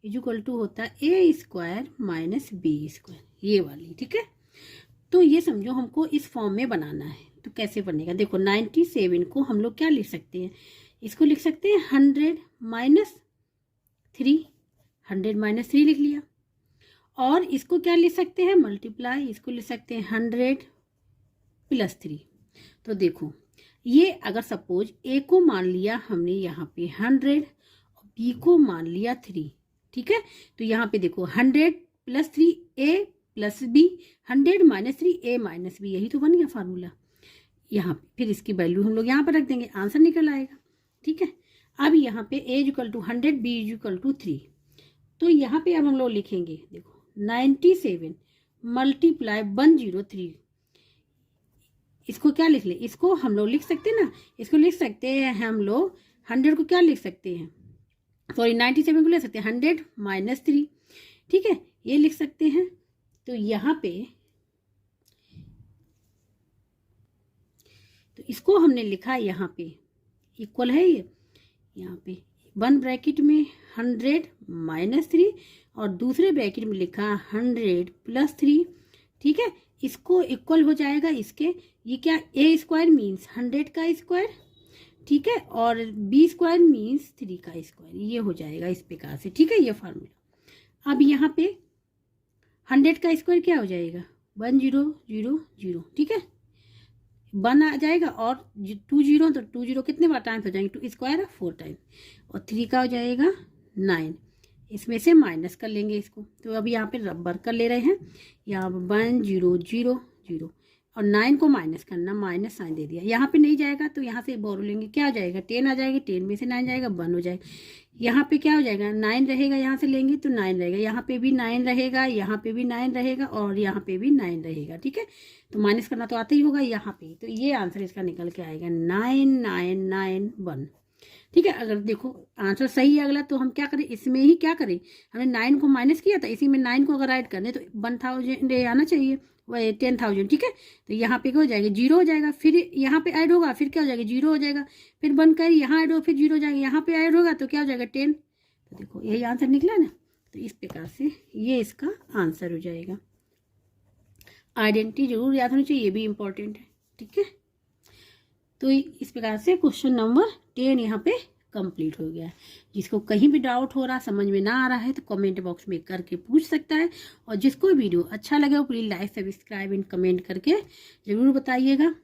equal to होता है a square minus b square, ये वाली, ठीक है। तो ये समझो हमको इस फॉर्म में बनाना है, तो कैसे बनेगा देखो। 97 को हम लोग क्या लिख सकते हैं, इसको लिख सकते हैं 100 माइनस 3, 100 माइनस 3 लिख लिया। और इसको क्या लिख सकते हैं मल्टीप्लाई, इसको लिख सकते हैं 100 प्लस 3। तो देखो ये अगर सपोज ए को मान लिया हमने यहाँ पे 100 और बी को मान लिया 3, ठीक है। तो यहाँ पे देखो 100 प्लस 3 ए प्लस बी, 100 माइनस 3 ए माइनस बी, यही तो बन गया फार्मूला। यहाँ पे फिर इसकी वैल्यू हम लोग यहाँ पर रख देंगे, आंसर निकल आएगा, ठीक है। अब यहाँ पे a equal to 100, b equal to 3। तो यहाँ पे अब हम लोग लिखेंगे देखो 97 मल्टीप्लाई 103, इसको क्या लिख ले, इसको हम लोग लिख सकते हैं ना, इसको लिख सकते हैं हम लोग 100 को क्या लिख सकते हैं, सॉरी 97 को ले सकते हैं 100 माइनस 3, ठीक है, ये लिख सकते हैं। तो यहाँ पे तो इसको हमने लिखा यहाँ पे इक्वल है ये, यहाँ पे वन ब्रैकेट में 100 माइनस 3 और दूसरे ब्रैकेट में लिखा 100 प्लस 3, ठीक है। इसको इक्वल हो जाएगा इसके, ये क्या ए स्क्वायर मीन्स 100 का स्क्वायर, ठीक है, और बी स्क्वायर मीन्स 3 का स्क्वायर, ये हो जाएगा इस प्रकार से, ठीक है, ये फार्मूला। अब यहाँ पे 100 का स्क्वायर क्या हो जाएगा 1000, ठीक है, 1 आ जाएगा और 20, तो 20 कितने बार टाइम्स हो जाएंगे, 2 स्क्वायर 4 टाइम, और 3 का हो जाएगा 9, इसमें से माइनस कर लेंगे इसको। तो अभी यहाँ पे रबर कर ले रहे हैं, यहाँ 1000 और 9 को माइनस करना, माइनस साइन दे दिया। यहाँ पे नहीं जाएगा तो यहाँ से बोरो लेंगे, क्या हो जाएगा 10 आ जाएगा, 10 में से 9 जाएगा 1 हो जाएगा। यहाँ पे क्या हो जाएगा 9 रहेगा, यहाँ से लेंगे तो 9 रहेगा, यहाँ पे भी 9 रहेगा, यहाँ पे भी 9 रहेगा और यहाँ पे भी 9 रहेगा, ठीक है। तो माइनस करना तो आता ही होगा यहाँ पे, तो ये आंसर इसका निकल के आएगा 9991, ठीक है। अगर देखो आंसर सही है अगला, तो हम क्या करें, इसमें ही क्या करें, हमने 9 को माइनस किया था, इसी में 9 को अगर ऐड कर दें तो 1000 आना चाहिए, वह 10,000, ठीक है। तो यहाँ पे क्या हो जाएगा 0 हो जाएगा, फिर यहाँ पे ऐड होगा, फिर क्या हो जाएगा 0 हो जाएगा, फिर 1 कर यहाँ ऐड होगा, फिर 0 हो जाएगा, यहाँ पे ऐड होगा तो क्या हो जाएगा 10। तो देखो यही आंसर निकला ना, तो इस प्रकार से ये इसका आंसर हो जाएगा। आइडेंटिटी जरूर याद होनी चाहिए, ये भी इंपॉर्टेंट है, ठीक है। तो इस प्रकार से क्वेश्चन नंबर 10 यहाँ पे कंप्लीट हो गया है। जिसको कहीं भी डाउट हो रहा, समझ में ना आ रहा है तो कमेंट बॉक्स में करके पूछ सकता है, और जिसको वीडियो अच्छा लगे वो please like subscribe and comment करके ज़रूर बताइएगा।